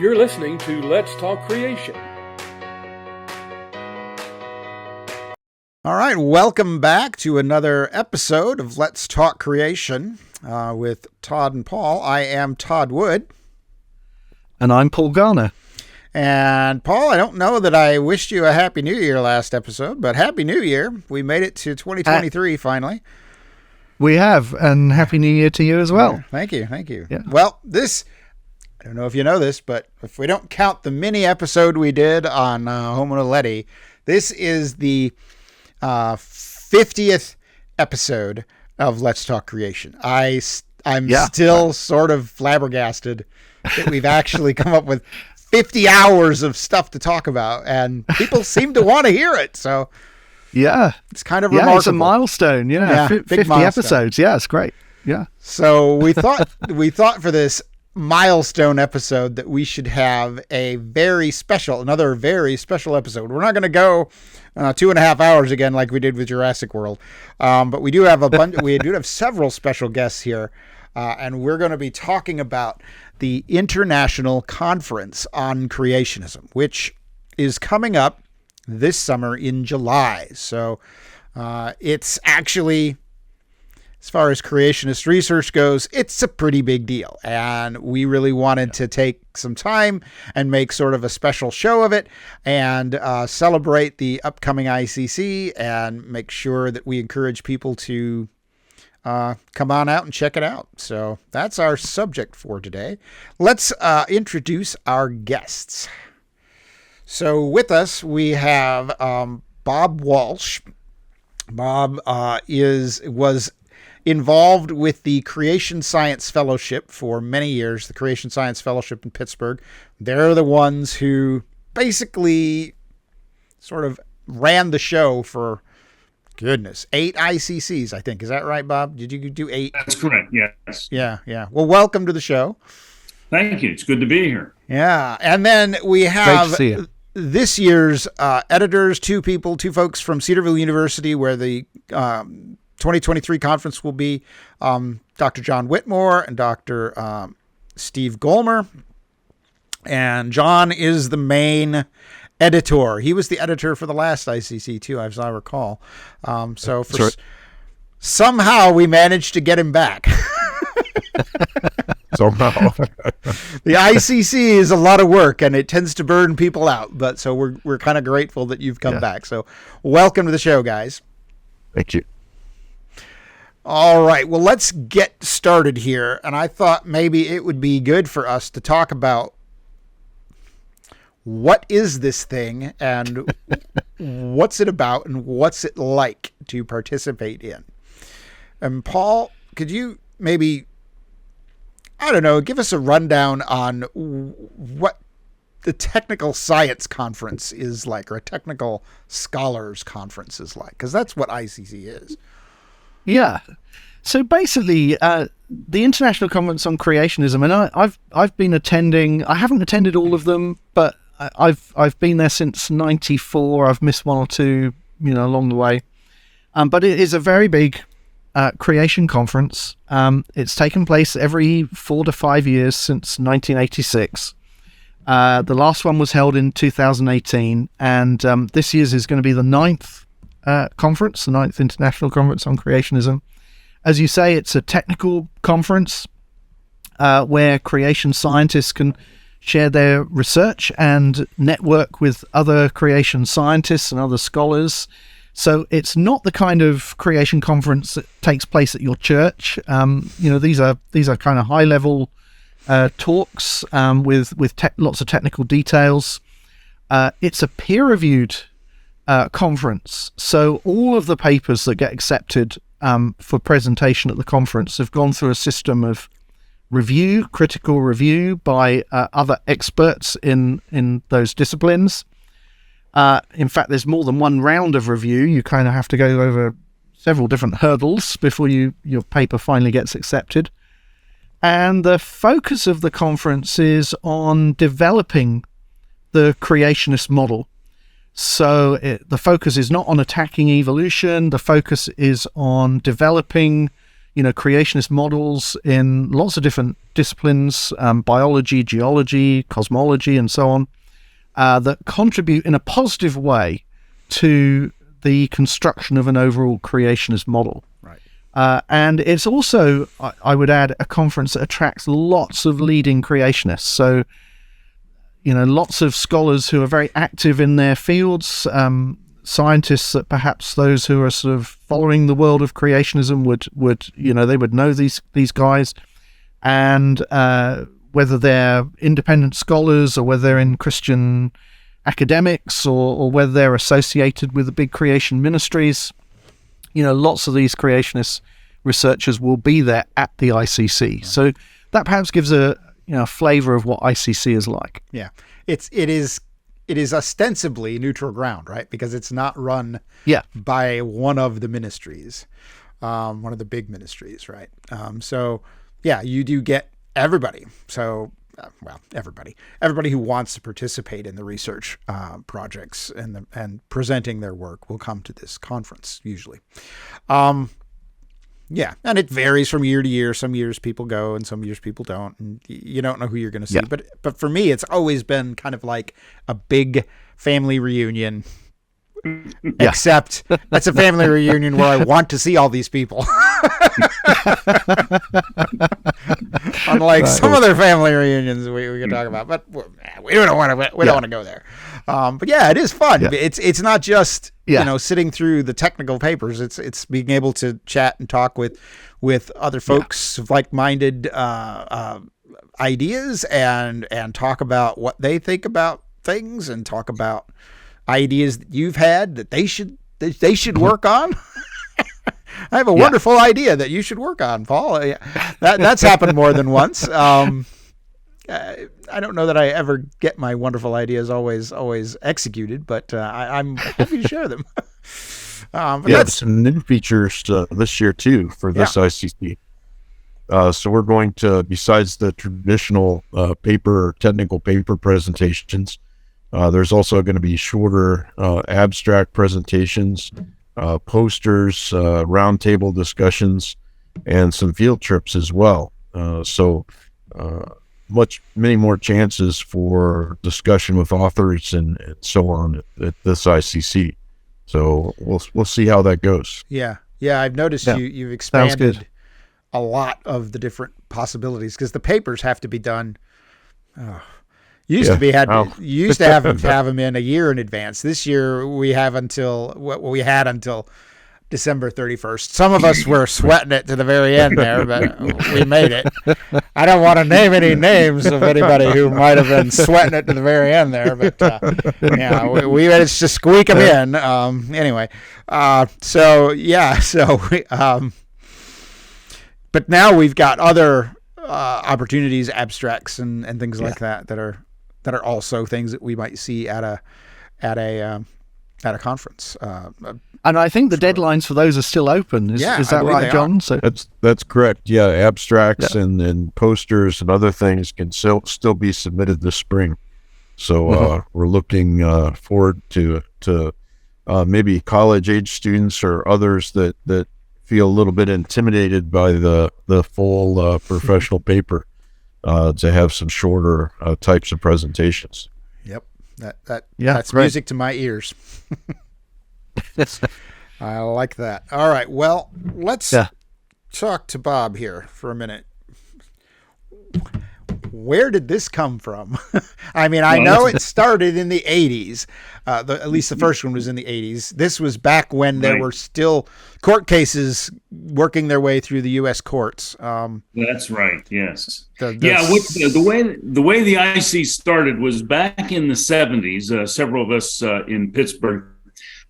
You're listening to Let's Talk Creation. All right, welcome back to another episode of Let's Talk Creation with Todd and Paul. I am Todd Wood. And I'm Paul Gollmer. And Paul, I don't know that I wished you a Happy New Year last episode, but Happy New Year. We made it to 2023 finally. We have, and Happy New Year to you as well. Yeah, thank you, thank you. Yeah. Well, I don't know if you know this, but if we don't count the mini episode we did on Homo Naledi, this is the 50th episode of Let's Talk Creation. I'm still sort of flabbergasted that we've actually come up with 50 hours of stuff to talk about, and people seem to want to hear it. So yeah, it's kind of remarkable. It's a milestone. Yeah, 50 milestone. episodes. Yeah, it's great. Yeah. So we thought for this milestone episode that we should have another very special episode. We're not going to go 2.5 hours again like we did with Jurassic World, but we do have we do have several special guests here, and we're going to be talking about the International Conference on Creationism, which is coming up this summer in July. So it's actually, as far as creationist research goes, it's a pretty big deal. And we really wanted to take some time and make sort of a special show of it and celebrate the upcoming ICC and make sure that we encourage people to come on out and check it out. So that's our subject for today. Let's introduce our guests. So with us, we have Bob Walsh. Bob was involved with the Creation Science Fellowship for many years, the Creation Science Fellowship in Pittsburgh. They're the ones who basically sort of ran the show for, 8 ICCs, I think. Is that right, Bob? Did you do 8? That's correct, yes. Yeah. Well, welcome to the show. Thank you. It's good to be here. Yeah. And then we have this year's editors, two folks from Cedarville University, where the 2023 conference will be, Dr. John Whitmore and Dr. Steve Gollmer. And John is the main editor. He was the editor for the last ICC too, as I recall. Somehow we managed to get him back. Somehow. The ICC is a lot of work and it tends to burn people out, but so we're kind of grateful that you've come back. So welcome to the show, guys. Thank you. All right, well, let's get started here. And I thought maybe it would be good for us to talk about what is this thing and what's it about and what's it like to participate in. And Paul, could you maybe, give us a rundown on what the technical science conference is like, or a technical scholars conference is like, because that's what ICC is. Yeah. So basically, the International Conference on Creationism, and I've been attending. I haven't attended all of them, but I've been there since '94. I've missed one or two, along the way. But it is a very big creation conference. It's taken place every 4 to 5 years since 1986. The last one was held in 2018, and this year's is going to be the 9th conference, the 9th International Conference on Creationism. As you say, it's a technical conference where creation scientists can share their research and network with other creation scientists and other scholars. So it's not the kind of creation conference that takes place at your church. These are kind of high level talks with lots of technical details. It's a peer reviewed conference. So all of the papers that get accepted for presentation at the conference have gone through a system of critical review by other experts in those disciplines. In fact, there's more than one round of review. You kind of have to go over several different hurdles before your paper finally gets accepted. And the focus of the conference is on developing the creationist model. So the focus is not on attacking evolution. The focus is on developing creationist models in lots of different disciplines, biology, geology, cosmology, and so on, that contribute in a positive way to the construction of an overall creationist model. Right. And it's also, I would add, a conference that attracts lots of leading creationists. So, lots of scholars who are very active in their fields, scientists that perhaps those who are sort of following the world of creationism would know these guys, and whether they're independent scholars or whether they're in Christian academics or whether they're associated with the big creation ministries, lots of these creationist researchers will be there at the ICC. Right. So that perhaps gives a flavor of what ICC is like. Yeah, it is ostensibly neutral ground, right? Because it's not run by one of the ministries, one of the big ministries, right? So yeah, you do get everybody. So, everybody who wants to participate in the research projects and presenting their work will come to this conference usually. Yeah, and it varies from year to year. Some years people go and some years people don't, and you don't know who you're going to see. Yeah. But for me, it's always been kind of like a big family reunion, except that's a family reunion where I want to see all these people. Unlike some other family reunions we can talk about, but we don't want to go there. But yeah, it is fun. Yeah. It's not just sitting through the technical papers. It's being able to chat and talk with other folks of like-minded ideas and talk about what they think about things and talk about ideas that you've had that they should work on. I have a wonderful idea that you should work on, Paul. That's happened more than once. I don't know that I ever get my wonderful ideas always executed, but I'm happy to share them. That's some new features this year too for this ICC. So we're going to, besides the traditional technical paper presentations, there's also going to be shorter abstract presentations, posters, roundtable discussions, and some field trips as well. So many more chances for discussion with authors and so on at this ICC. So we'll see how that goes. Yeah. I've noticed you've expanded a lot of the different possibilities because the papers have to be done. You used to have them in a year in advance. This year we had until December 31st. Some of us were sweating it to the very end there, but we made it. I don't want to name any names of anybody who might have been sweating it to the very end there, but we managed to squeak them in. Anyway, but now we've got other opportunities, abstracts and things like that are also things that we might see at a conference. And I think the deadlines for those are still open. Is that right, John? So that's correct. Yeah, abstracts and posters and other things can still be submitted this spring. So we're looking forward to maybe college age students or others that feel a little bit intimidated by the full professional paper to have some shorter types of presentations. Yep, that's great. Music to my ears. I like that. All right. Well, let's talk to Bob here for a minute. Where did this come from? I mean, I know it started in the 80s. At least the first one was in the 80s. This was back when there were still court cases working their way through the U.S. courts. That's right. Yes. The way the IC started was back in the 70s. Several of us in Pittsburgh,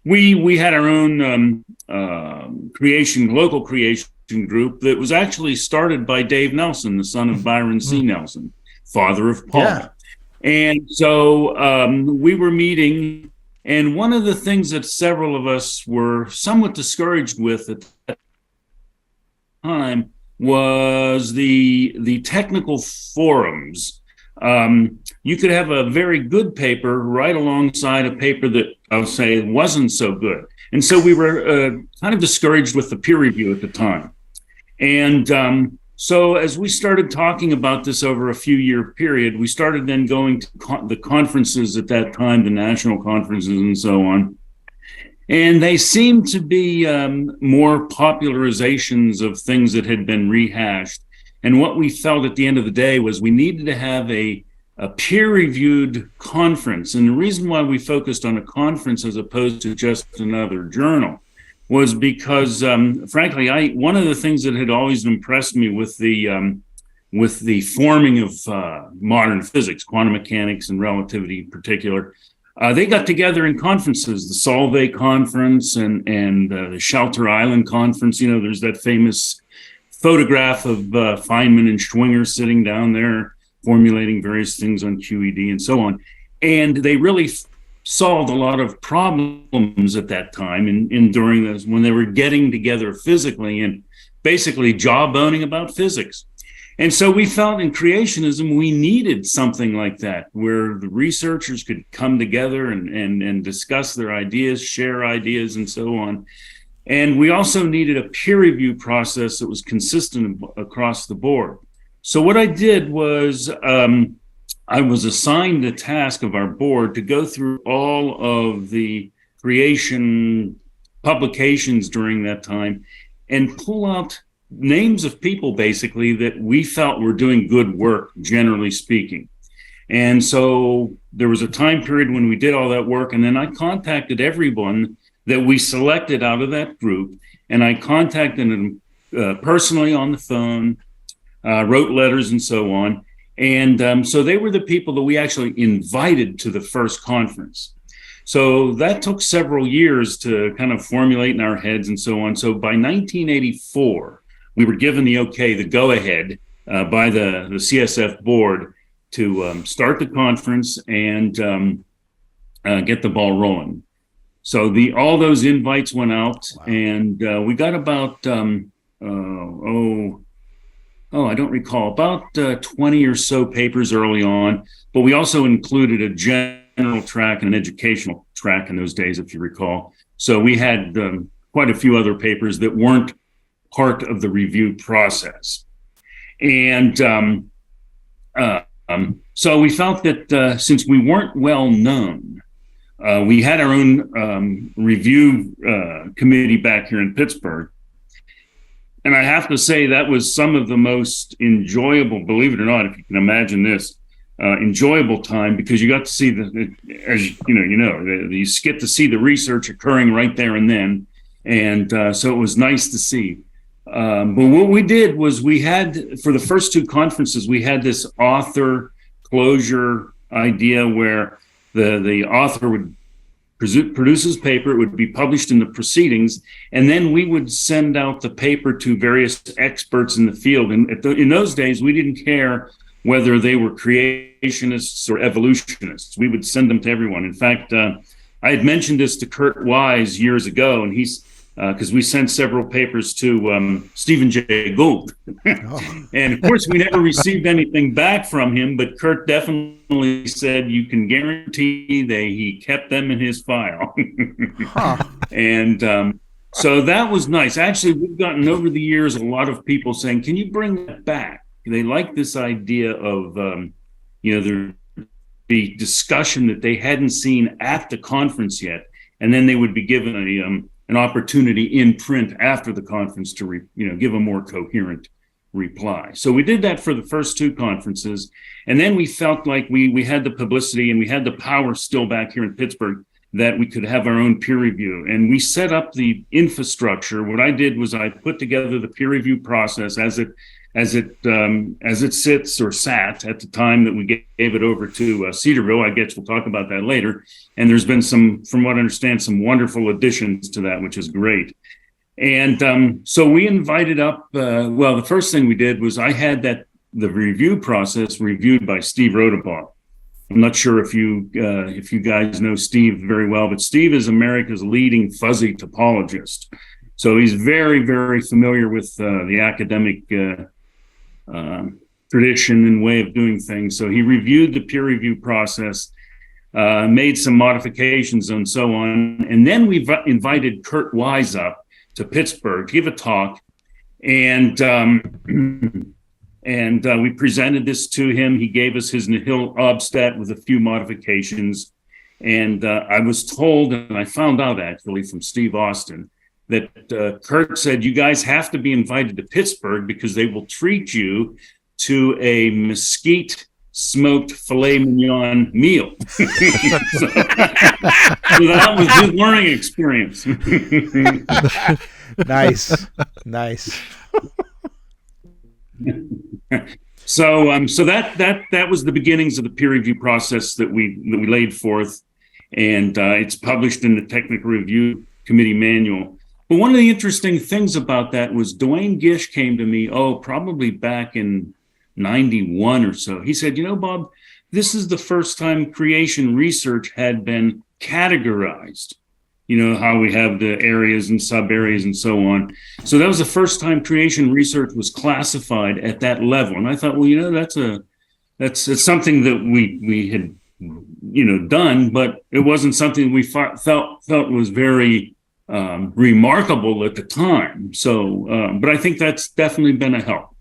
we had our own local creation group that was actually started by Dave Nelson, the son of Byron C. Nelson, father of Paul. Yeah. And so we were meeting, and one of the things that several of us were somewhat discouraged with at that time was the technical forums. You could have a very good paper right alongside a paper that I would say wasn't so good. And so we were kind of discouraged with the peer review at the time. And so as we started talking about this over a few year period, we started then going to the conferences at that time, the national conferences and so on. And they seemed to be more popularizations of things that had been rehashed. And what we felt at the end of the day was we needed to have a peer-reviewed conference. And the reason why we focused on a conference as opposed to just another journal was because, frankly, one of the things that had always impressed me with the forming of modern physics, quantum mechanics and relativity in particular, they got together in conferences, the Solvay conference and the Shelter Island conference. There's that famous photograph of Feynman and Schwinger sitting down there formulating various things on QED and so on. And they really solved a lot of problems at that time in during those when they were getting together physically and basically jawboning about physics. And so we felt in creationism, we needed something like that, where the researchers could come together and discuss their ideas, share ideas, and so on. And we also needed a peer review process that was consistent across the board. So what I did was I was assigned the task of our board to go through all of the creation publications during that time and pull out names of people basically that we felt were doing good work, generally speaking. And so there was a time period when we did all that work, and then I contacted everyone that we selected out of that group, and I contacted them personally on the phone, wrote letters and so on. And so they were the people that we actually invited to the first conference. So that took several years to kind of formulate in our heads and so on. So by 1984, we were given the go-ahead by the CSF board to start the conference and get the ball rolling. So all those invites went out. Wow. And we got about, I don't recall, about 20 or so papers early on, but we also included a general track and an educational track in those days, if you recall. So we had quite a few other papers that weren't part of the review process. And so we felt that since we weren't well known, we had our own review committee back here in Pittsburgh. And I have to say that was some of the most enjoyable, believe it or not, if you can imagine this, enjoyable time, because you got to see you get to see the research occurring right there and then. And so it was nice to see. But what we did was we had, for the first two conferences, we had this author closure idea where the author would produce his paper, it would be published in the proceedings, and then we would send out the paper to various experts in the field. And in those days, we didn't care whether they were creationists or evolutionists. We would send them to everyone. In fact, I had mentioned this to Kurt Wise years ago, and he's because we sent several papers to Stephen Jay Gould. And of course, we never received anything back from him, but Kurt definitely said you can guarantee he kept them in his file. And so that was nice. Actually, we've gotten over the years a lot of people saying, can you bring that back? They like this idea of, the discussion that they hadn't seen at the conference yet. And then they would be given an opportunity in print after the conference to give a more coherent reply. So we did that for the first two conferences, and then we felt like we had the publicity and we had the power still back here in Pittsburgh that we could have our own peer review, and we set up the infrastructure. What I did was I put together the peer review process as it sits or sat at the time that we gave it over to Cedarville. I guess we'll talk about that later. And there's been from what I understand, some wonderful additions to that, which is great. And so we invited up, the first thing we did was I had the review process reviewed by Steve Rodabaugh. I'm not sure if you guys know Steve very well, but Steve is America's leading fuzzy topologist. So he's very, very familiar with the academic tradition and way of doing things. So he reviewed the peer review process, made some modifications and so on. And then we invited Kurt Wise up to Pittsburgh to give a talk. And we presented this to him. He gave us his nihil obstat with a few modifications. And I was told, and I found out actually from Steve Austin, that Kurt said, you guys have to be invited to Pittsburgh because they will treat you to a mesquite smoked filet mignon meal. So that was his learning experience. Nice. So that was the beginnings of the peer review process that we laid forth, and it's published in the Technical Review Committee Manual. But one of the interesting things about that was Dwayne Gish came to me, probably back in 91 or so. He said, Bob, this is the first time creation research had been categorized. How we have the areas and sub areas and so on. So that was the first time creation research was classified at that level. And I thought, well, that's something that we had, done, but it wasn't something we felt was very remarkable at the time. So, but I think that's definitely been a help.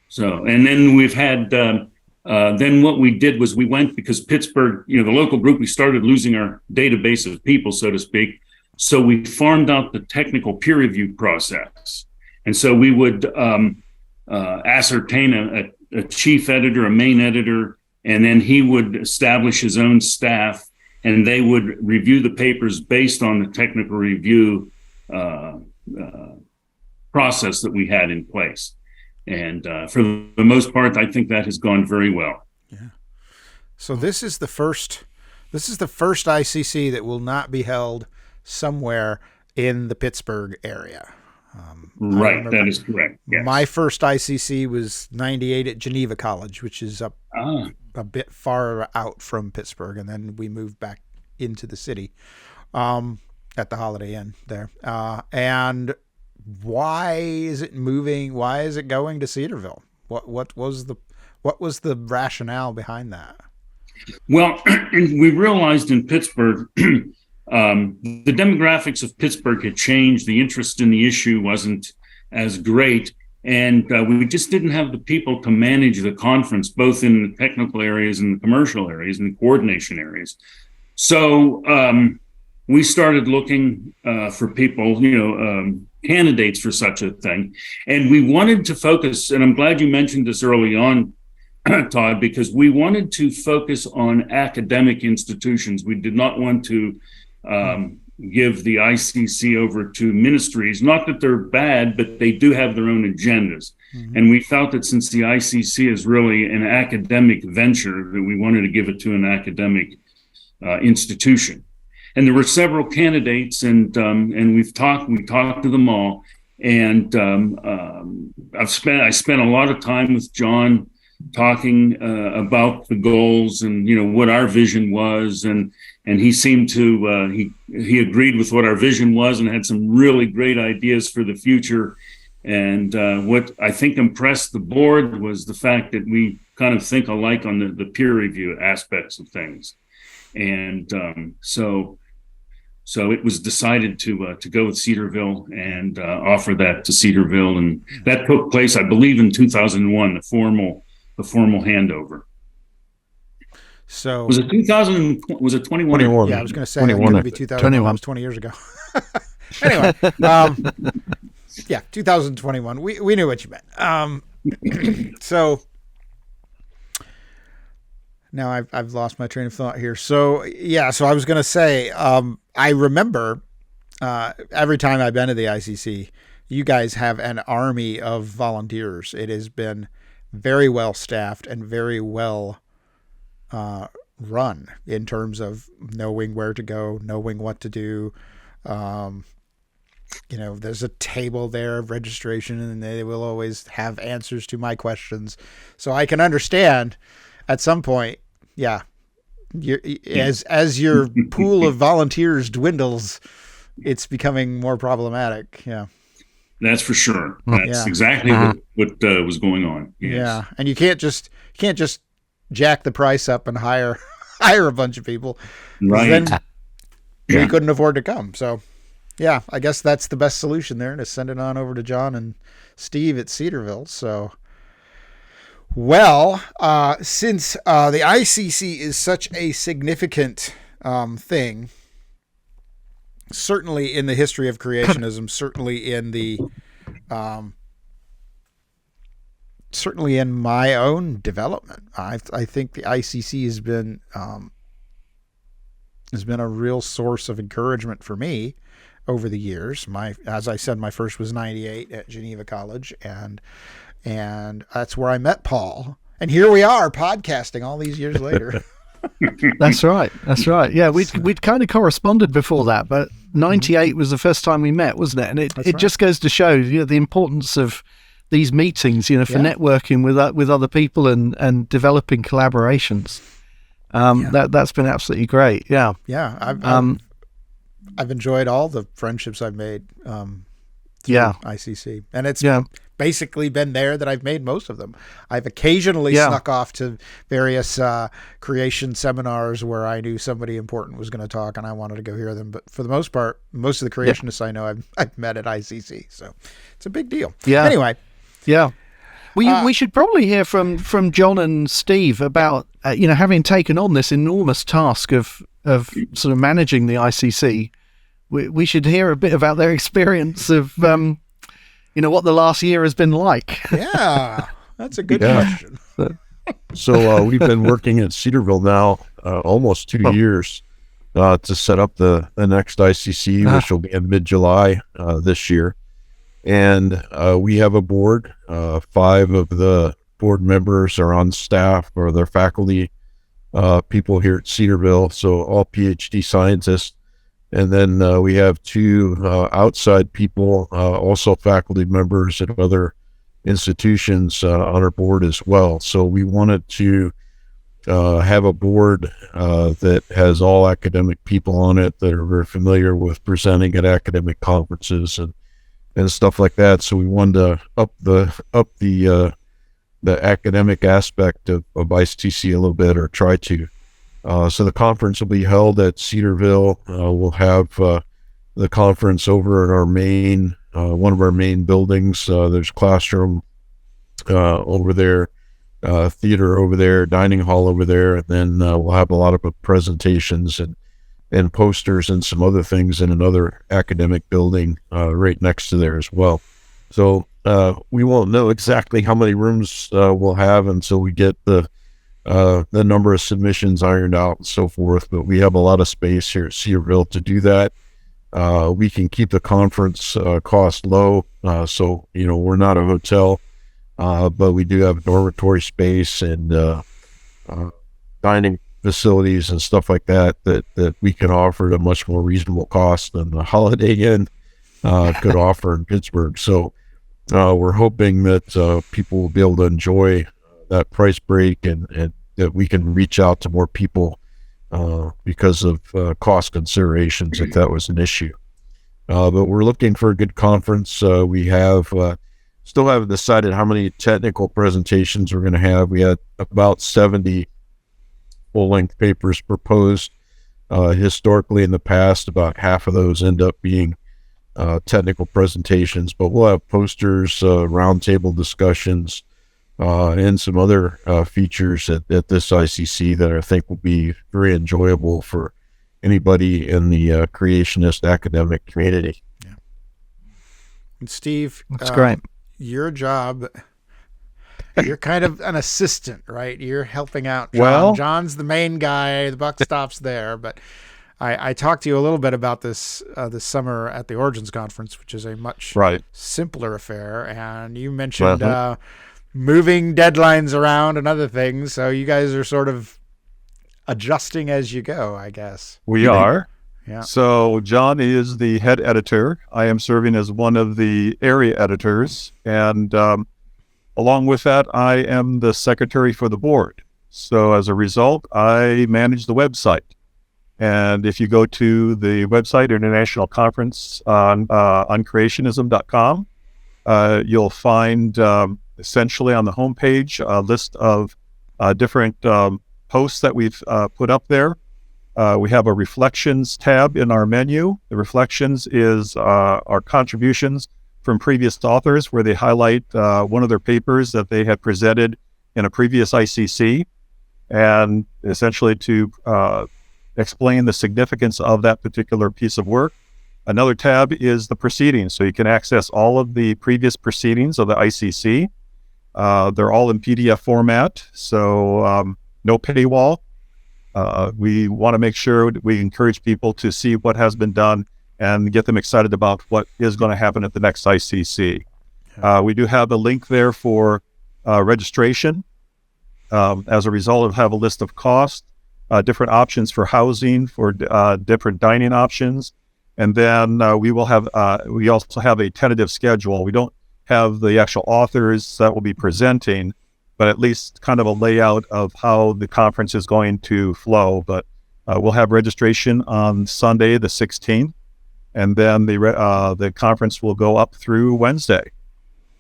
So, and then we've had, then what we did was we went, because Pittsburgh, the local group, we started losing our database of people, so to speak. So we farmed out the technical peer review process. And so we would ascertain a chief editor, a main editor, and then he would establish his own staff, and they would review the papers based on the technical review process that we had in place. And for the most part, I think that has gone very well. Yeah. So this is the first ICC that will not be held somewhere in the Pittsburgh area. Right, that is correct. Yes. My first ICC was 98 at Geneva College, which is up a bit far out from Pittsburgh, and then we moved back into the city at the Holiday Inn there. And why is it moving? Why is it going to Cedarville? What was the rationale behind that? Well, we realized in Pittsburgh, the demographics of Pittsburgh had changed. The interest in the issue wasn't as great, and we just didn't have the people to manage the conference, both in the technical areas and the commercial areas and the coordination areas. So we started looking for people, candidates for such a thing. And we wanted to focus, and I'm glad you mentioned this early on, Todd, because we wanted to focus on academic institutions. We did not want to give the ICC over to ministries. Not that they're bad, but they do have their own agendas. Mm-hmm. And we felt that since the ICC is really an academic venture, that we wanted to give it to an academic institution. And there were several candidates, and we talked to them all. And I spent a lot of time with John talking about the goals and what our vision was, and he seemed to he agreed with what our vision was and had some really great ideas for the future. And what I think impressed the board was the fact that we kind of think alike on the peer review aspects of things. And so it was decided to go with Cedarville and offer that to Cedarville, and that took place, I believe, in 2001. The formal handover. So was it 2000? Was it 21? 21. Yeah, I was going to say 21. It could be 2021. It was 20 years ago. Anyway, yeah, 2021. We knew what you meant. So now I've lost my train of thought here. So yeah, so I was going to say, I remember every time I've been to the ICC, you guys have an army of volunteers. It has been very well staffed and very well run in terms of knowing where to go, knowing what to do. There's a table there of registration, and they will always have answers to my questions. So I can understand at some point, yeah, as your pool of volunteers dwindles, it's becoming more problematic. Yeah. That's for sure. That's exactly what was going on. Yes. Yeah, and you can't just jack the price up and hire a bunch of people. Right. Then we couldn't afford to come. So yeah, I guess that's the best solution there, to send it on over to John and Steve at Cedarville. So, well, since the ICC is such a significant thing, certainly in the history of creationism, certainly in the certainly in my own development, I think the ICC has been a real source of encouragement for me over the years. As I said, my first was 98 at Geneva College, and that's where I met Paul. And here we are podcasting all these years later. That's right. Yeah, we'd kind of corresponded before that, but 98 was the first time we met, wasn't it? And it just goes to show, the importance of these meetings, for networking with other people and developing collaborations. That's been absolutely great. Yeah. I've enjoyed all the friendships I've made through ICC, and it's basically been there that I've made most of them. I've occasionally snuck off to various creation seminars where I knew somebody important was going to talk and I wanted to go hear them. But for the most part, most of the creationists I know I've met at ICC, so it's a big deal. Yeah. Anyway. Yeah. We should probably hear from John and Steve about having taken on this enormous task of sort of managing the ICC. We should hear a bit about their experience of what the last year has been like. Yeah, that's a good question. So we've been working at Cedarville now almost 2 years to set up the next ICC, which will be in mid-July this year. And we have a board. 5 of the board members are on staff, or they're faculty people here at Cedarville, so all PhD scientists. And then we have 2 outside people, also faculty members at other institutions on our board as well. So we wanted to have a board that has all academic people on it that are very familiar with presenting at academic conferences and stuff like that. So we wanted to up the academic aspect of ICC a little bit, or try to. So the conference will be held at Cedarville. We'll have the conference over at our main, one of our main buildings. There's a classroom over there, theater over there, dining hall over there, and then we'll have a lot of presentations and posters and some other things in another academic building right next to there as well. So we won't know exactly how many rooms we'll have until we get the number of submissions ironed out and so forth, but we have a lot of space here at Cedarville to do that. We can keep the conference cost low, so we're not a hotel, but we do have dormitory space and dining facilities and stuff like that we can offer at a much more reasonable cost than the Holiday Inn could offer in Pittsburgh. So we're hoping that people will be able to enjoy that price break and that we can reach out to more people because of cost considerations, if that was an issue. But we're looking for a good conference. We have still haven't decided how many technical presentations we're going to have. We had about 70 full-length papers proposed. Historically, in the past, about half of those end up being technical presentations, but we'll have posters, roundtable discussions, and some other features at this ICC that I think will be very enjoyable for anybody in the creationist academic community. Yeah. And Steve, that's great. Your job, you're kind of an assistant, right? You're helping out John. Well, John's the main guy. The buck stops there. But I talked to you a little bit about this this summer at the Origins Conference, which is a much simpler affair. And you mentioned moving deadlines around and other things. So you guys are sort of adjusting as you go, I guess. We are. Yeah. So John is the head editor. I am serving as one of the area editors. And along with that, I am the secretary for the board. So as a result, I manage the website. And if you go to the website, International Conference on creationism.com, you'll find essentially on the homepage a list of different posts that we've put up there. We have a reflections tab in our menu. The reflections is our contributions from previous authors, where they highlight one of their papers that they had presented in a previous ICC, and essentially to explain the significance of that particular piece of work. Another tab is the proceedings, so you can access all of the previous proceedings of the ICC. They're all in PDF format, so no paywall. We want to make sure we encourage people to see what has been done and get them excited about what is going to happen at the next ICC. We do have a link there for registration. As a result, have a list of costs, different options for housing, for different dining options, and then we also have a tentative schedule. We don't have the actual authors that will be presenting, but at least kind of a layout of how the conference is going to flow. But we'll have registration on Sunday, the 16th, and then the conference will go up through Wednesday.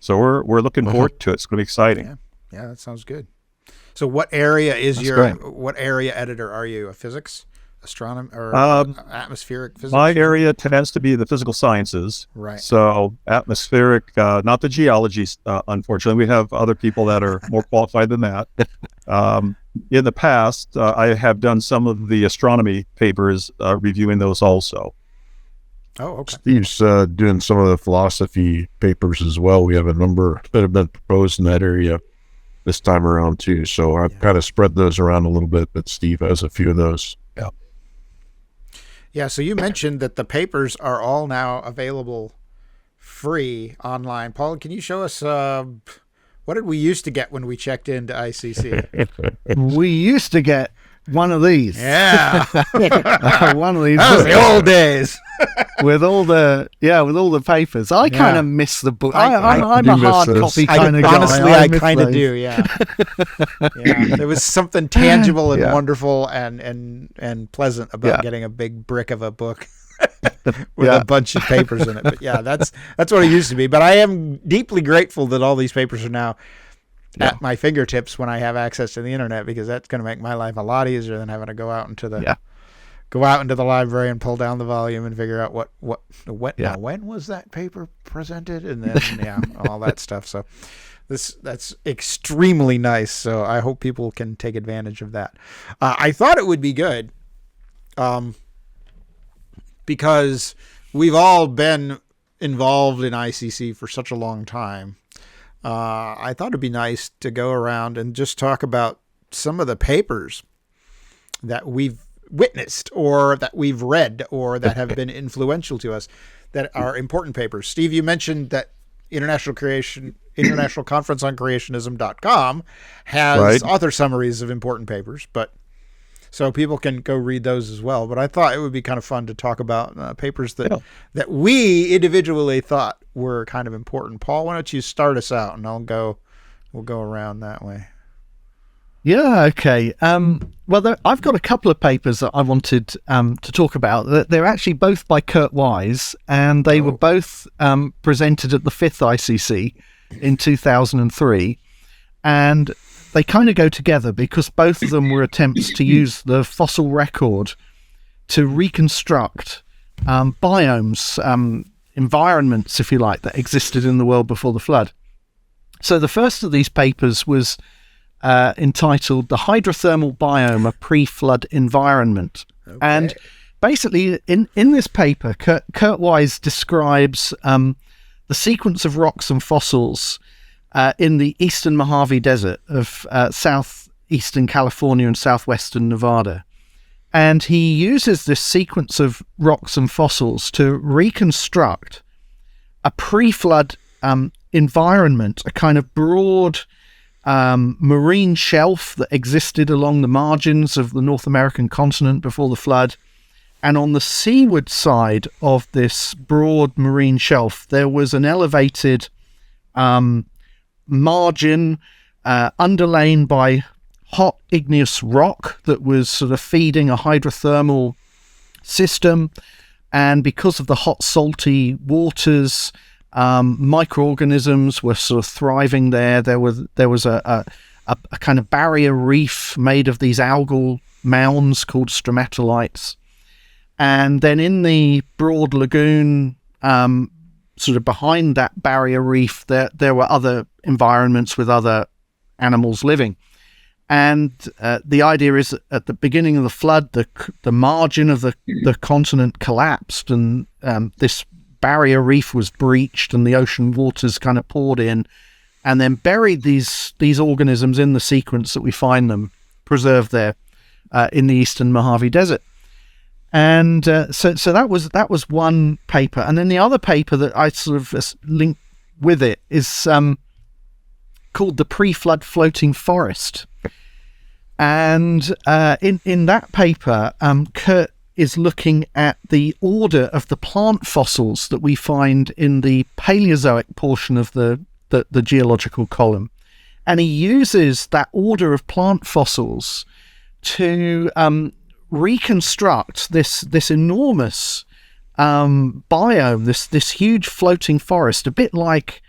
So we're looking forward to it. It's going to be exciting. Yeah, that sounds good. So what area is what area editor are you? A physics, astronomy, or atmospheric physics? My area tends to be the physical sciences. Right. So atmospheric, not the geology, unfortunately. We have other people that are more qualified than that. In the past, I have done some of the astronomy papers, reviewing those also. Oh, okay. Steve's doing some of the philosophy papers as well. We have a number that have been proposed in that area this time around too. So I've kind of spread those around a little bit, but Steve has a few of those. Yeah. Yeah. So you mentioned that the papers are all now available free online. Paul, can you show us what did we used to get when we checked into ICC? We used to get one of these. Yeah. One of these. That was the old days. with all the papers. I kind of miss the book. I'm a hard copy kind of guy. Honestly, I kind of do. Yeah. There was something tangible and wonderful and pleasant about getting a big brick of a book with a bunch of papers in it. But yeah, that's what it used to be. But I am deeply grateful that all these papers are now at my fingertips when I have access to the internet, because that's going to make my life a lot easier than having to go out into the library and pull down the volume and figure out when was that paper presented, and then all that stuff. So that's extremely nice. So I hope people can take advantage of that. I thought it would be good, because we've all been involved in ICC for such a long time. I thought it'd be nice to go around and just talk about some of the papers that we've witnessed, or that we've read, or that have been influential to us, that are important papers. Steve, you mentioned that International Conference on Creationism.com has author summaries of important papers, but so people can go read those as well. But I thought it would be kind of fun to talk about papers that we individually thought were kind of important. Paul, why don't you start us out, and we'll go around that way. Yeah, okay. Well, I've got a couple of papers that I wanted to talk about. They're actually both by Kurt Wise, and they were both presented at the 5th ICC in 2003. And they kind of go together, because both of them were attempts to use the fossil record to reconstruct biomes, environments, if you like, that existed in the world before the flood. So the first of these papers was entitled "The Hydrothermal Biome, a Pre-Flood Environment." Okay. And basically, in this paper, Kurt Wise describes the sequence of rocks and fossils in the eastern Mojave Desert of southeastern California and southwestern Nevada. And he uses this sequence of rocks and fossils to reconstruct a pre-flood environment, a kind of broad marine shelf that existed along the margins of the North American continent before the flood. And on the seaward side of this broad marine shelf, there was an elevated margin underlain by hot igneous rock that was sort of feeding a hydrothermal system. And because of the hot salty waters, microorganisms were sort of thriving there. There was a a kind of barrier reef made of these algal mounds called stromatolites. And then in the broad lagoon, sort of behind that barrier reef, there were other environments with other animals living. And the idea is that at the beginning of the flood, the margin of the continent collapsed, and this barrier reef was breached, and the ocean waters kind of poured in, and then buried these organisms in the sequence that we find them preserved there in the eastern Mojave Desert. And so that was one paper, and then the other paper that I sort of linked with it is called The Pre-Flood Floating Forest. And in that paper, Kurt is looking at the order of the plant fossils that we find in the Paleozoic portion of the geological column. And he uses that order of plant fossils to reconstruct this enormous biome, this huge floating forest, a bit like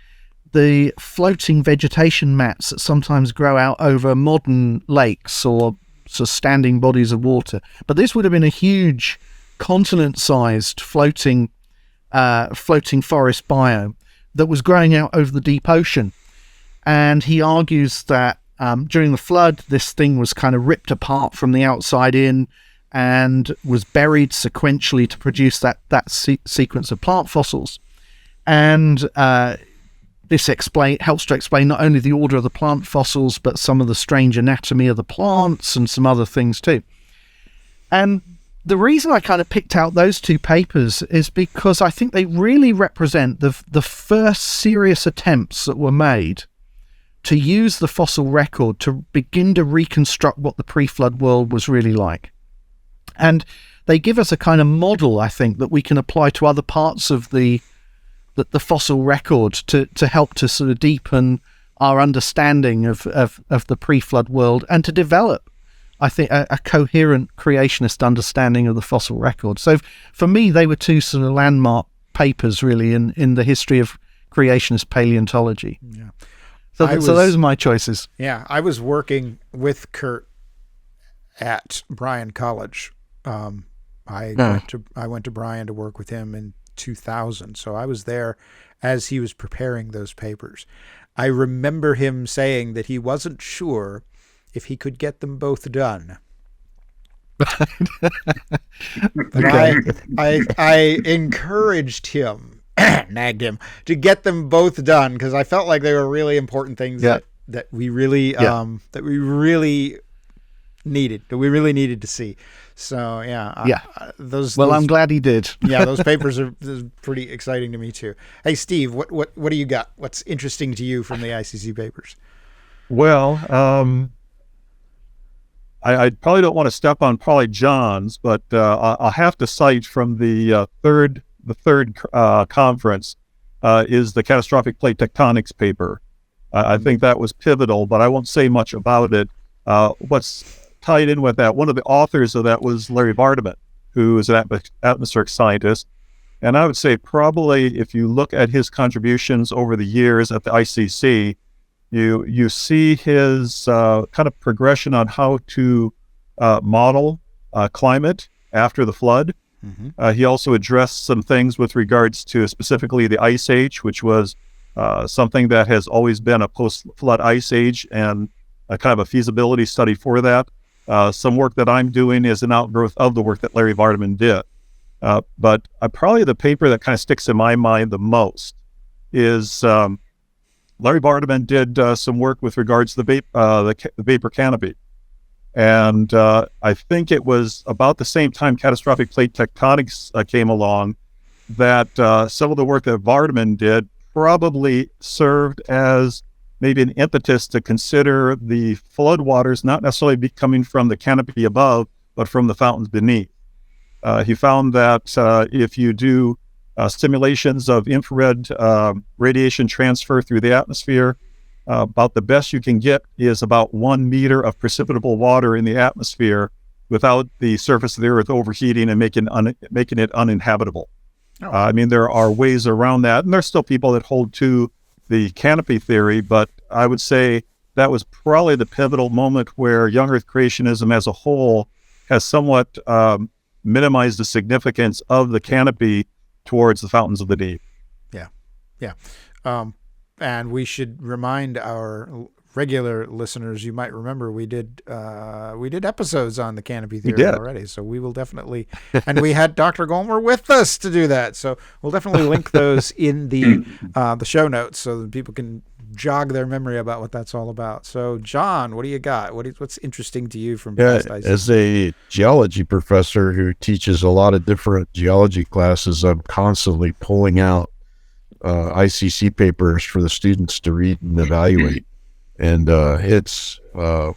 the floating vegetation mats that sometimes grow out over modern lakes or sort of standing bodies of water. But this would have been a huge continent-sized floating forest biome that was growing out over the deep ocean. And he argues that during the flood, this thing was kind of ripped apart from the outside in and was buried sequentially to produce that sequence of plant fossils. And this helps to explain not only the order of the plant fossils, but some of the strange anatomy of the plants and some other things too. And the reason I kind of picked out those two papers is because I think they really represent the first serious attempts that were made to use the fossil record to begin to reconstruct what the pre-flood world was really like. And they give us a kind of model, I think, that we can apply to other parts of the fossil record to help to sort of deepen our understanding of the pre-flood world and to develop, I think, a coherent creationist understanding of the fossil record. So for me, they were two sort of landmark papers really in the history of creationist paleontology. Yeah. So those are my choices. Yeah, I was working with Kurt at Bryan College. I went to Bryan to work with him in 2000. So I was there as he was preparing those papers. I remember him saying that he wasn't sure if he could get them both done. But I encouraged him, nagged him to get them both done because I felt like they were really important things that we really needed to see. So those. I'm glad he did. Yeah, those papers are pretty exciting to me too. Hey, Steve, what do you got? What's interesting to you from the ICC papers? Well, I probably don't want to step on probably John's, but I'll have to cite from the third conference is the catastrophic plate tectonics paper. I think that was pivotal, but I won't say much about it. What's tied in with that, one of the authors of that was Larry Vardaman, who is an atmospheric scientist. And I would say probably if you look at his contributions over the years at the ICC, you see his kind of progression on how to model climate after the flood. Mm-hmm. He also addressed some things with regards to specifically the ice age, which was something that has always been a post-flood ice age and a kind of a feasibility study for that. Some work that I'm doing is an outgrowth of the work that Larry Vardaman did. But probably the paper that kind of sticks in my mind the most is Larry Vardaman did some work with regards to the vapor canopy. And I think it was about the same time catastrophic plate tectonics came along that some of the work that Vardaman did probably served as maybe an impetus to consider the floodwaters not necessarily coming from the canopy above, but from the fountains beneath. He found that if you do simulations of infrared radiation transfer through the atmosphere, about the best you can get is about 1 meter of precipitable water in the atmosphere without the surface of the earth overheating and making it uninhabitable. Oh. I mean, there are ways around that, and there's still people that hold to the canopy theory, but I would say that was probably the pivotal moment where young Earth creationism as a whole has somewhat minimized the significance of the canopy towards the fountains of the deep. Yeah. And we should remind our regular listeners, you might remember we did episodes on the canopy theory already. So we will definitely, and we had Dr. Gollmer with us to do that. So we'll definitely link those in the show notes so that people can jog their memory about what that's all about. So John, what do you got? What's interesting to you from past ICC? As a geology professor who teaches a lot of different geology classes, I'm constantly pulling out ICC papers for the students to read and evaluate. And and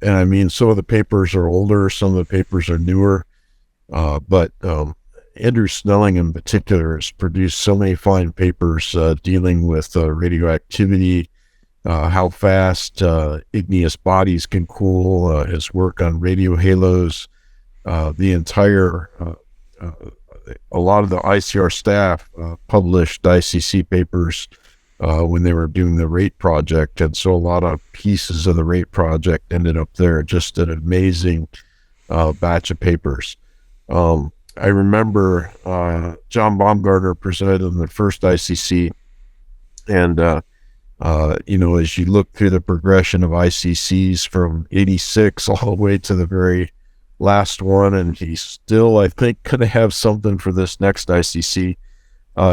I mean, some of the papers are older, some of the papers are newer, but Andrew Snelling in particular has produced so many fine papers dealing with radioactivity, how fast igneous bodies can cool, his work on radio halos, the entire a lot of the ICR staff published ICC papers when they were doing the rate project. And so a lot of pieces of the rate project ended up there, just an amazing batch of papers. I remember John Baumgartner presented in the first ICC. And, as you look through the progression of ICCs from 86 all the way to the very last one, and he's still, I think, going to have something for this next ICC.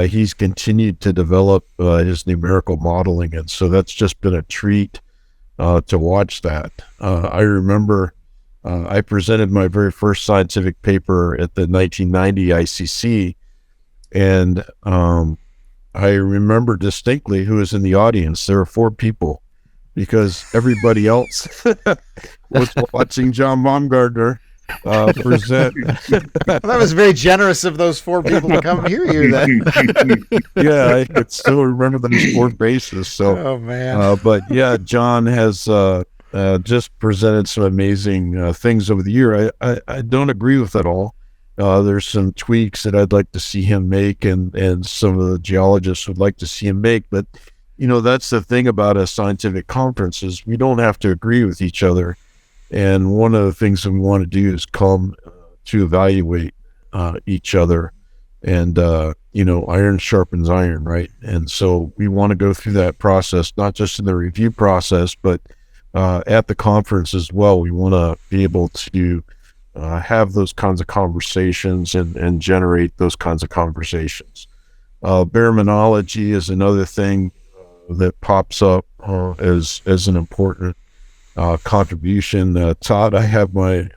He's continued to develop his numerical modeling, and so that's just been a treat to watch that. I remember I presented my very first scientific paper at the 1990 ICC, and I remember distinctly who was in the audience. There were 4 people, because everybody else was watching John Baumgartner present. Well, that was very generous of those 4 people to come hear you then. Yeah, I could still remember those 4 faces. So, oh man. But yeah, John has just presented some amazing things over the year. I don't agree with it all. There's some tweaks that I'd like to see him make, and some of the geologists would like to see him make. But that's the thing about a scientific conference, is we don't have to agree with each other. And one of the things that we want to do is come to evaluate each other. And, iron sharpens iron, right? And so we want to go through that process, not just in the review process, but at the conference as well. We want to be able to have those kinds of conversations and generate those kinds of conversations. Baraminology is another thing that pops up as an important contribution. Todd, I have my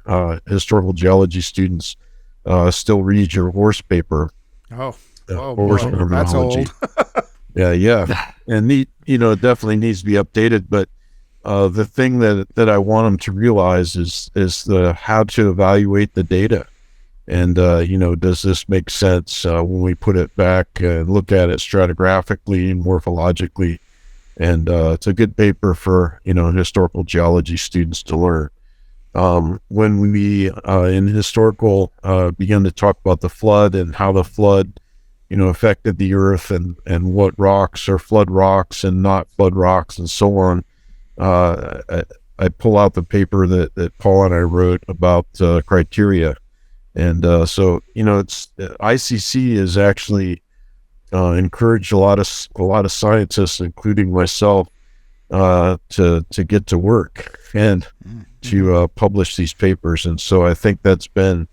historical geology students still read your horse paper. Horse boy, that's old. yeah. And it definitely needs to be updated. But the thing that I want them to realize is how to evaluate the data. And, does this make sense when we put it back and look at it stratigraphically and morphologically? And it's a good paper for, historical geology students to learn. When we, in historical, began to talk about the flood and how the flood, affected the earth and what rocks are flood rocks and not flood rocks and so on, I pull out the paper that Paul and I wrote about criteria. And so, it's ICC is actually encouraged a lot of scientists, including myself, to get to work and to publish these papers. And so I think that's been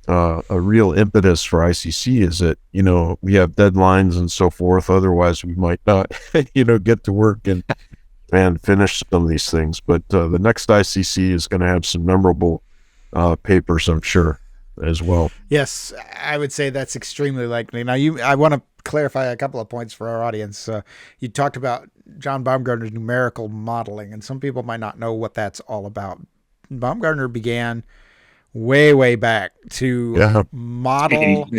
a real impetus for ICC, is that we have deadlines and so forth. Otherwise, we might not get to work and finish some of these things. But the next ICC is going to have some memorable papers, I'm sure, as well. Yes, I would say that's extremely likely. Now, I want to clarify a couple of points for our audience. You talked about John Baumgartner's numerical modeling, and some people might not know what that's all about. Baumgartner began way back to model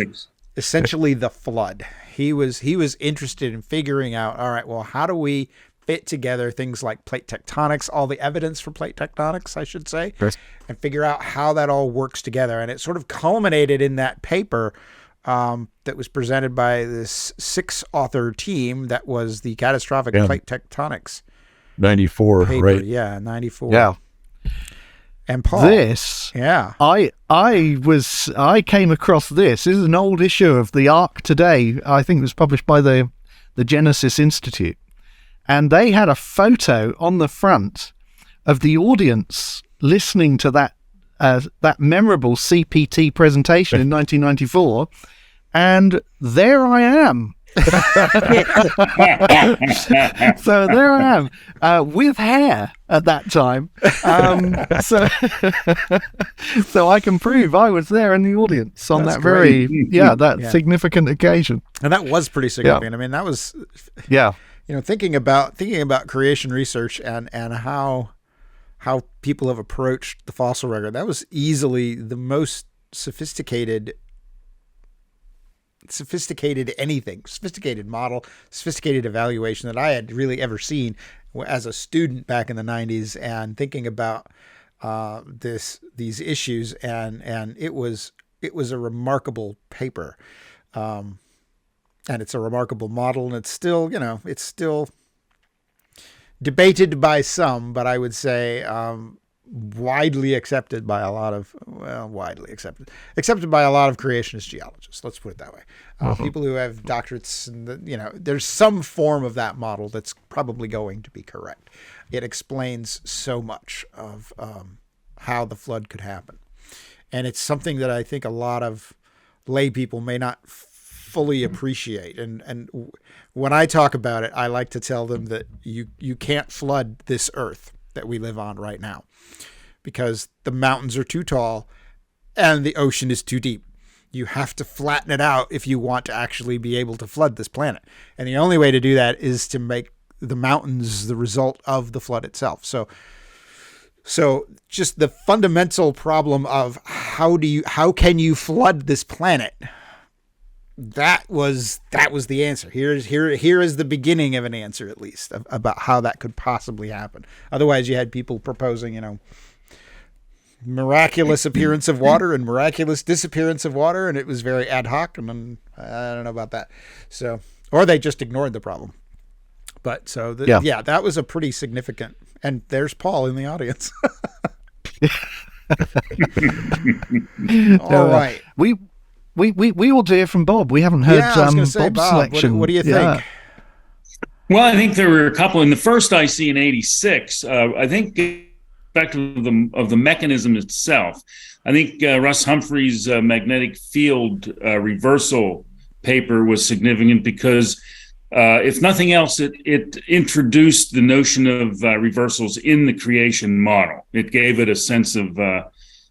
essentially the flood. He was interested in figuring out, all right, well, how do we fit together things like plate tectonics, all the evidence for plate tectonics, I should say, and figure out how that all works together. And it sort of culminated in that paper that was presented by this 6-author team that was the catastrophic plate tectonics 94, paper, right? Yeah, 94. Yeah. And Paul. This, yeah. I came across this. This is an old issue of the Arc Today. I think it was published by the Genesis Institute. And they had a photo on the front of the audience listening to that memorable CPT presentation in 1994. And there I am. So there I am, with hair at that time. So I can prove I was there in the audience on That's that very great. significant occasion. And that was pretty significant. I mean, that was thinking about creation research and how people have approached the fossil record. That was easily the most sophisticated model, sophisticated evaluation that I had really ever seen as a student back in the 90s, and thinking about these issues, and it was a remarkable paper, and it's a remarkable model, and it's still debated by some, but I would say widely accepted by a lot of accepted by a lot of creationist geologists. Let's put it that way. People who have doctorates, and there's some form of that model that's probably going to be correct. It explains so much of how the flood could happen, and it's something that I think a lot of lay people may not fully appreciate. And when I talk about it, I like to tell them that you can't flood this earth that we live on right now, because the mountains are too tall and the ocean is too deep. You have to flatten it out if you want to actually be able to flood this planet. And the only way to do that is to make the mountains the result of the flood itself. So just the fundamental problem of how can you flood this planet? That was the answer. Here is the beginning of an answer, at least, about how that could possibly happen. Otherwise, you had people proposing, miraculous appearance of water and miraculous disappearance of water, and it was very ad hoc, and then, I don't know about that. So, or they just ignored the problem. But that was a pretty significant. And there's Paul in the audience. All right. We ought to hear from Bob. We haven't heard Bob's selection. What do you think? Yeah. Well, I think there were a couple. In the first IC in '86, I think, back to the mechanism itself, I think Russ Humphrey's magnetic field reversal paper was significant because, if nothing else, it introduced the notion of reversals in the creation model. It gave it a sense of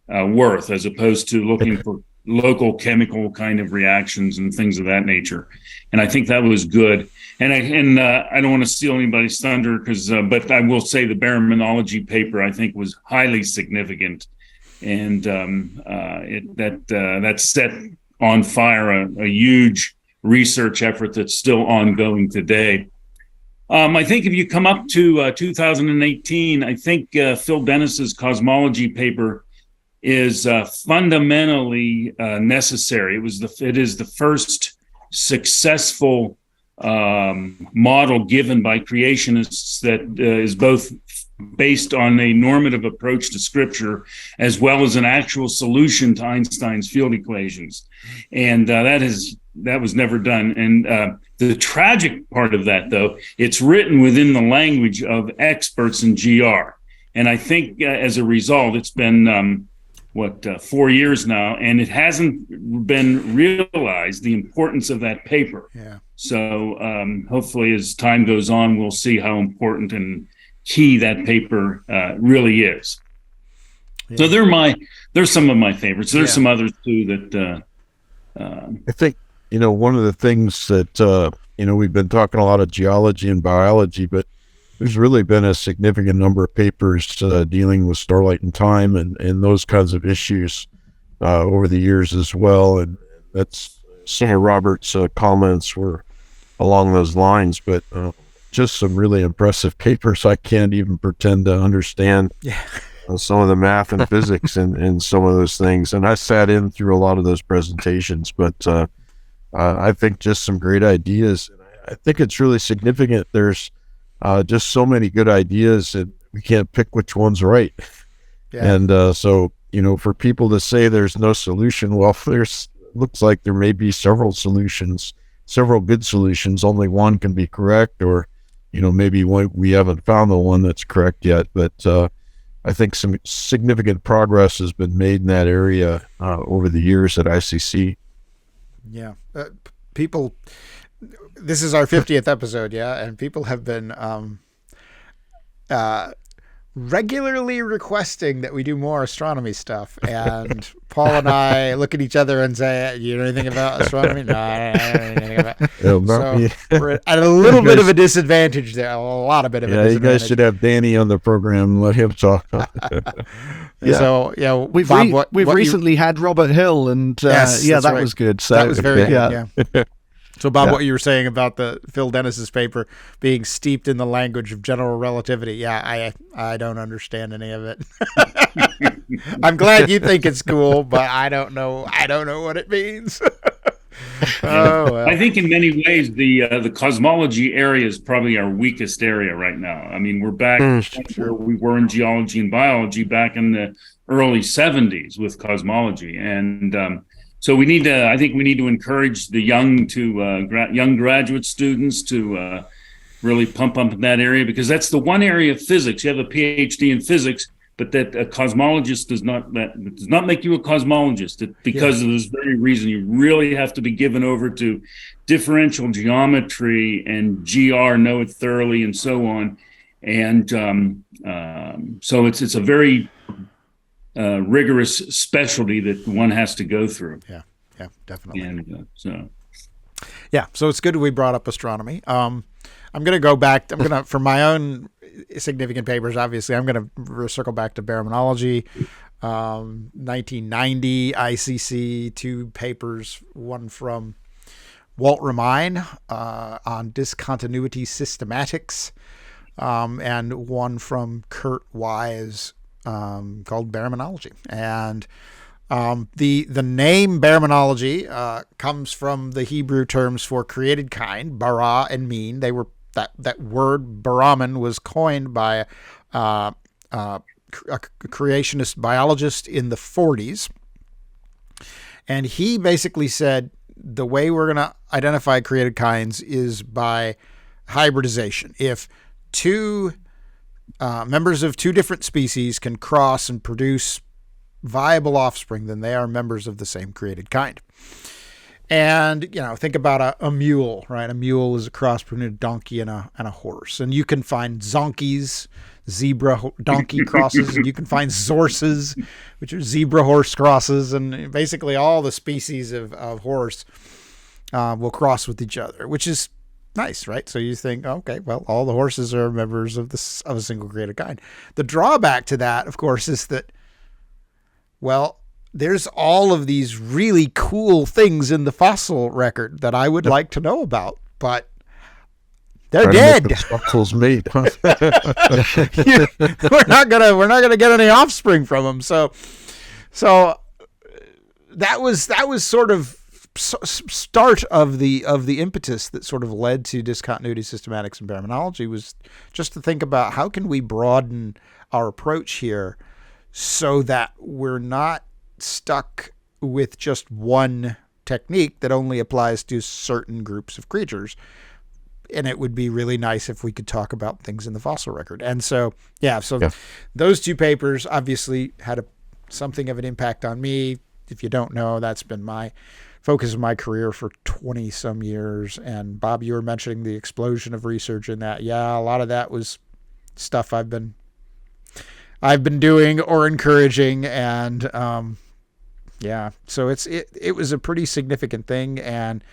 worth, as opposed to looking for local chemical kind of reactions and things of that nature. And I think that was good. And I don't want to steal anybody's thunder, but I will say the baraminology paper I think was highly significant, and that set on fire a huge research effort that's still ongoing today. I think if you come up to 2018, I think Phil Dennis's cosmology paper is fundamentally necessary. It is the first successful model given by creationists that is both based on a normative approach to scripture as well as an actual solution to Einstein's field equations, and that was never done. And the tragic part of that, though, it's written within the language of experts in GR, and I think as a result, it's been 4 years now, and it hasn't been realized the importance of that paper. Yeah. So hopefully, as time goes on, we'll see how important and key that paper really is. Yeah. So they're some of my favorites. There's some others too that I think one of the things that we've been talking a lot of geology and biology, but there's really been a significant number of papers dealing with starlight and time and those kinds of issues over the years as well. And that's some of Robert's comments were along those lines, but just some really impressive papers. I can't even pretend to understand some of the math and physics and some of those things. And I sat in through a lot of those presentations, but I think just some great ideas. I think it's really significant. There's just so many good ideas that we can't pick which one's right. Yeah. And so, for people to say there's no solution, well, looks like there may be several solutions, several good solutions. Only one can be correct, or, maybe we haven't found the one that's correct yet. But I think some significant progress has been made in that area over the years at ICC. Yeah. People, this is our 50th episode, and people have been regularly requesting that we do more astronomy stuff. And Paul and I look at each other and say, "You know anything about astronomy?" No, I don't know anything about it. So we're at a little bit of a disadvantage there, a lot of bit of a disadvantage. You guys should have Danny on the program and let him talk. So, we've Bob, we've recently had Robert Hill, and yes, that right. was good. So that was very good. Yeah. So, Bob, Yeah. what you were saying about the Phil Dennis's paper being steeped in the language of general relativity, I don't understand any of it. I'm glad you think it's cool, but I don't know what it means. Oh, well. I think in many ways the cosmology area is probably our weakest area right now. I mean, we're back where we were in geology and biology back in the early 70s with cosmology, and so I think we need to encourage the young graduate students to really pump up in that area, because that's the one area of physics. You have a PhD in physics, but that a cosmologist does not make you a cosmologist. Because of this very reason, you really have to be given over to differential geometry and GR, know it thoroughly, and so on. And so it's a very rigorous specialty that one has to go through. Yeah, definitely. And so it's good we brought up astronomy. I'm going to go back. For my own significant papers, obviously, I'm going to circle back to baraminology. 1990 ICC, 2 papers, one from Walt Remine on discontinuity systematics, and one from Kurt Wise called baraminology. And the name baraminology comes from the Hebrew terms for created kind, bara and mean. They were that word baraman was coined by a creationist biologist in the 40s, and he basically said the way we're going to identify created kinds is by hybridization. If 2 members of 2 different species can cross and produce viable offspring, then they are members of the same created kind. And, think about a mule, right? A mule is a cross between a donkey and a horse. And you can find zonkies, zebra-donkey crosses, and you can find zorses, which are zebra-horse crosses. And basically all the species of horse will cross with each other, which is nice, right? So you think, okay, well, all the horses are members of a single created kind. The drawback to that, of course, is that, well, there's all of these really cool things in the fossil record that I would like to know about, but they're dead. Fossils made. We're not gonna get any offspring from them. So that was sort of start of the impetus that sort of led to discontinuity systematics and baraminology, was just to think about how can we broaden our approach here so that we're not stuck with just one technique that only applies to certain groups of creatures. And it would be really nice if we could talk about things in the fossil record. And so, those 2 papers obviously had something of an impact on me. If you don't know, that's been my focus of my career for 20 some years. And Bob, you were mentioning the explosion of research in that. Yeah, a lot of that was stuff I've been doing or encouraging, and so it was a pretty significant thing, and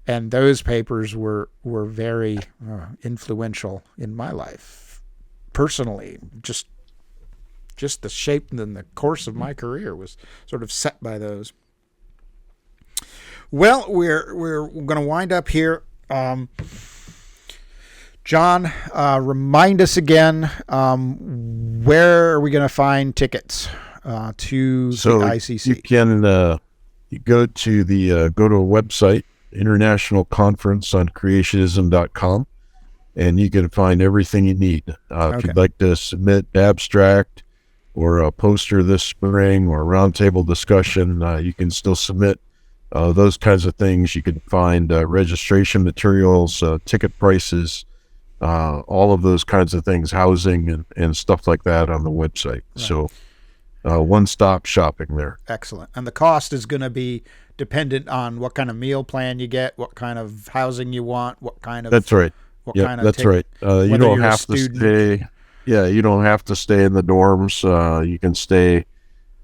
those papers were very influential in my life personally. Just the shape and the course of my career was sort of set by those. Well, we're going to wind up here. John, remind us again, where are we going to find tickets to the ICC? You can go to a website, International Conference on Creationism.com, and you can find everything you need. If you'd like to submit abstract or a poster this spring or a roundtable discussion, you can still submit those kinds of things. You can find registration materials, ticket prices, all of those kinds of things, housing and stuff like that on the website. Right. So one-stop shopping there. Excellent. And the cost is going to be dependent on what kind of meal plan you get, what kind of housing you want, what kind of... That's right. Yeah, that's right. You don't have to stay... Yeah, you don't have to stay in the dorms. You can stay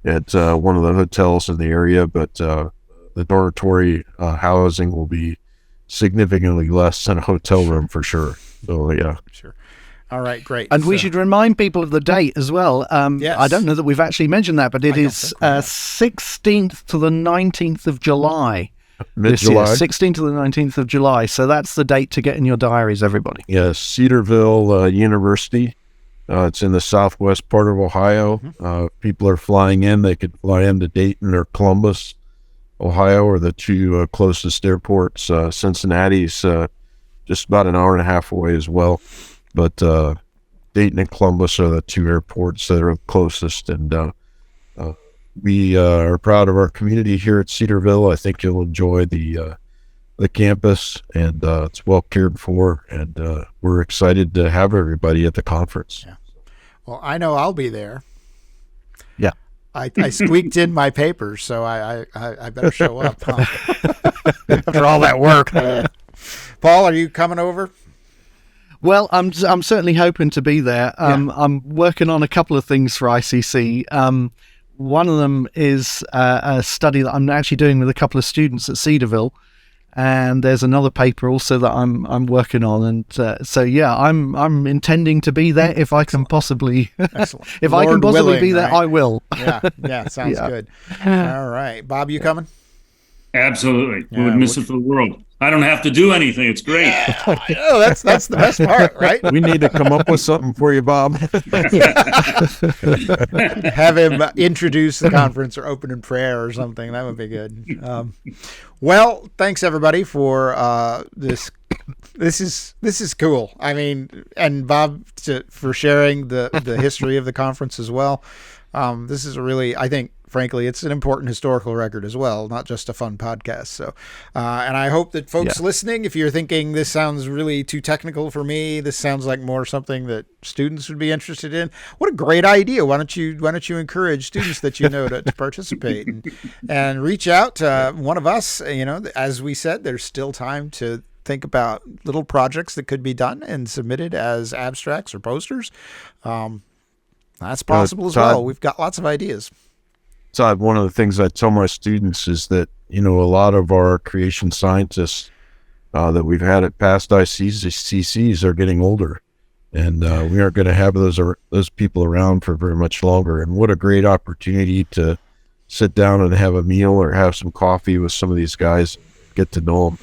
at one of the hotels in the area, but the dormitory housing will be significantly less than a hotel room for sure. So, yeah. Sure. All right, great. And we should remind people of the date as well. Yes. I don't know that we've actually mentioned that, but it is 16th to the 19th of July. Mid-July. 16th to the 19th of July. So that's the date to get in your diaries, everybody. Yes, Cedarville University. It's in the southwest part of Ohio. People are flying in. They could fly into Dayton or Columbus, Ohio, or the two closest airports. Cincinnati's just about an hour and a half away as well. But Dayton and Columbus are the two airports that are closest. And we are proud of our community here at Cedarville. I think you'll enjoy the campus, and it's well cared for, and we're excited to have everybody at the conference. Yeah. Well, I know I'll be there. Yeah. I squeaked in my papers, so I better show up after all that work. Paul, are you coming over? Well, I'm certainly hoping to be there. I'm working on a couple of things for ICC. One of them is a study that I'm actually doing with a couple of students at Cedarville, and there's another paper also that I'm working on. And so I'm intending to be there if I can possibly. Excellent. If Lord I can possibly willing, be there, right? I will. Yeah, sounds good. All right, Bob, you coming? Absolutely. Yeah, we would miss it for the world. I don't have to do anything. It's great. Oh, that's the best part, right? We need to come up with something for you, Bob. Have him introduce the conference or open in prayer or something. That would be good. Well, thanks everybody for this. This is cool. I mean, and Bob for sharing the history of the conference as well. This is a really, I think, frankly, it's an important historical record as well, not just a fun podcast. So, and I hope that folks listening, if you're thinking this sounds really too technical for me, this sounds like more something that students would be interested in. What a great idea! Why don't you encourage students that you know to participate and reach out to one of us? You know, as we said, there's still time to think about little projects that could be done and submitted as abstracts or posters. That's possible as well. We've got lots of ideas. Todd, one of the things I tell my students is that, you know, a lot of our creation scientists that we've had at past ICCs are getting older, and we aren't going to have those people around for very much longer. And what a great opportunity to sit down and have a meal or have some coffee with some of these guys, get to know them.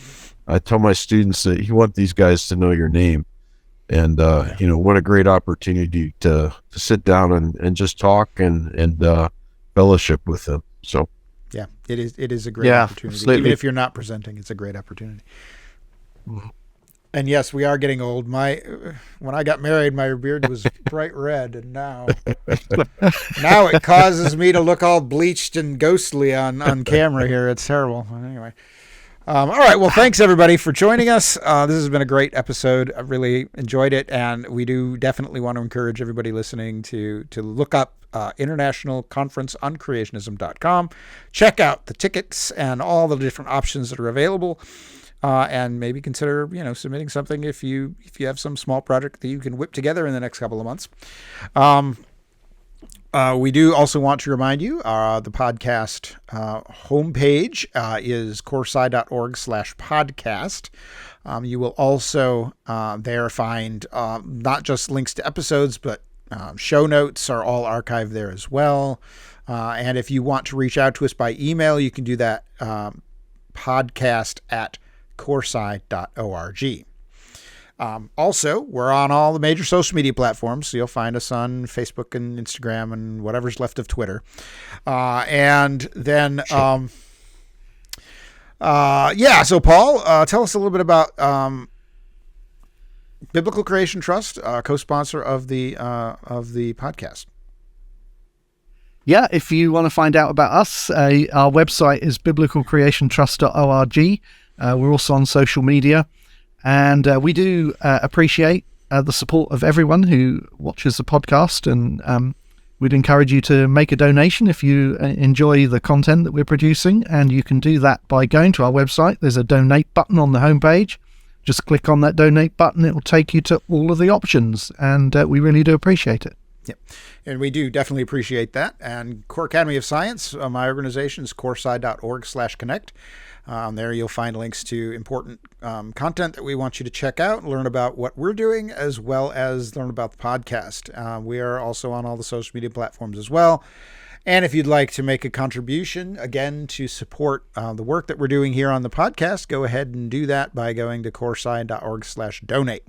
I tell my students that you want these guys to know your name. And, you know, what a great opportunity to sit down and just talk and fellowship with them. So, yeah, it is a great opportunity. Absolutely. Even if you're not presenting, it's a great opportunity. And yes, we are getting old. When I got married, my beard was bright red, and now it causes me to look all bleached and ghostly on camera here. It's terrible. Anyway. All right. Well, thanks everybody for joining us. This has been a great episode. I really enjoyed it, and we do definitely want to encourage everybody listening to look up International Conference on Creationism.com. Check out the tickets and all the different options that are available, and maybe consider submitting something if you have some small project that you can whip together in the next couple of months. We do also want to remind you, the podcast homepage is coursci.org/podcast. You will also there find not just links to episodes, but show notes are all archived there as well. And if you want to reach out to us by email, you can do that podcast@coursci.org. Also, we're on all the major social media platforms, so you'll find us on Facebook and Instagram and whatever's left of Twitter. And then, so Paul, tell us a little bit about Biblical Creation Trust, co-sponsor of the podcast. Yeah, if you want to find out about us, our website is biblicalcreationtrust.org. We're also on social media, and we do appreciate the support of everyone who watches the podcast, and we'd encourage you to make a donation if you enjoy the content that we're producing, and you can do that by going to our website. There's a donate button on the homepage. Just click on that donate button. It will take you to all of the options, and we really do appreciate it. Yep. And we do definitely appreciate that. And Core Academy of Science, my organization is coresci.org/connect. There you'll find links to important content that we want you to check out, learn about what we're doing, as well as learn about the podcast. We are also on all the social media platforms as well. And if you'd like to make a contribution, again, to support the work that we're doing here on the podcast, go ahead and do that by going to coresci.org/donate.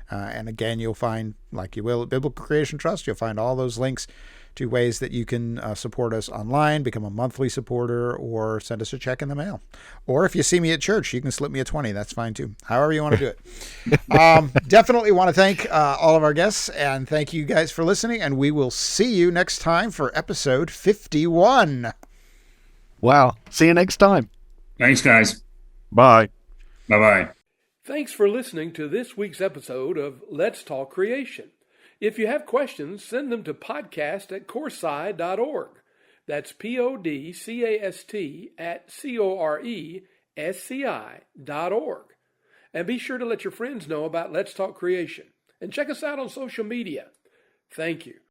And again, you'll find, like you will at Biblical Creation Trust, you'll find all those links to ways that you can support us online, become a monthly supporter, or send us a check in the mail. Or if you see me at church, you can slip me a 20. That's fine too. However you want to do it. Definitely want to thank all of our guests, and thank you guys for listening. And we will see you next time for episode 51. Wow. See you next time. Thanks, guys. Bye. Bye-bye. Thanks for listening to this week's episode of Let's Talk Creation. If you have questions, send them to podcast@coresci.org. That's podcast@coresci.org. And be sure to let your friends know about Let's Talk Creation. And check us out on social media. Thank you.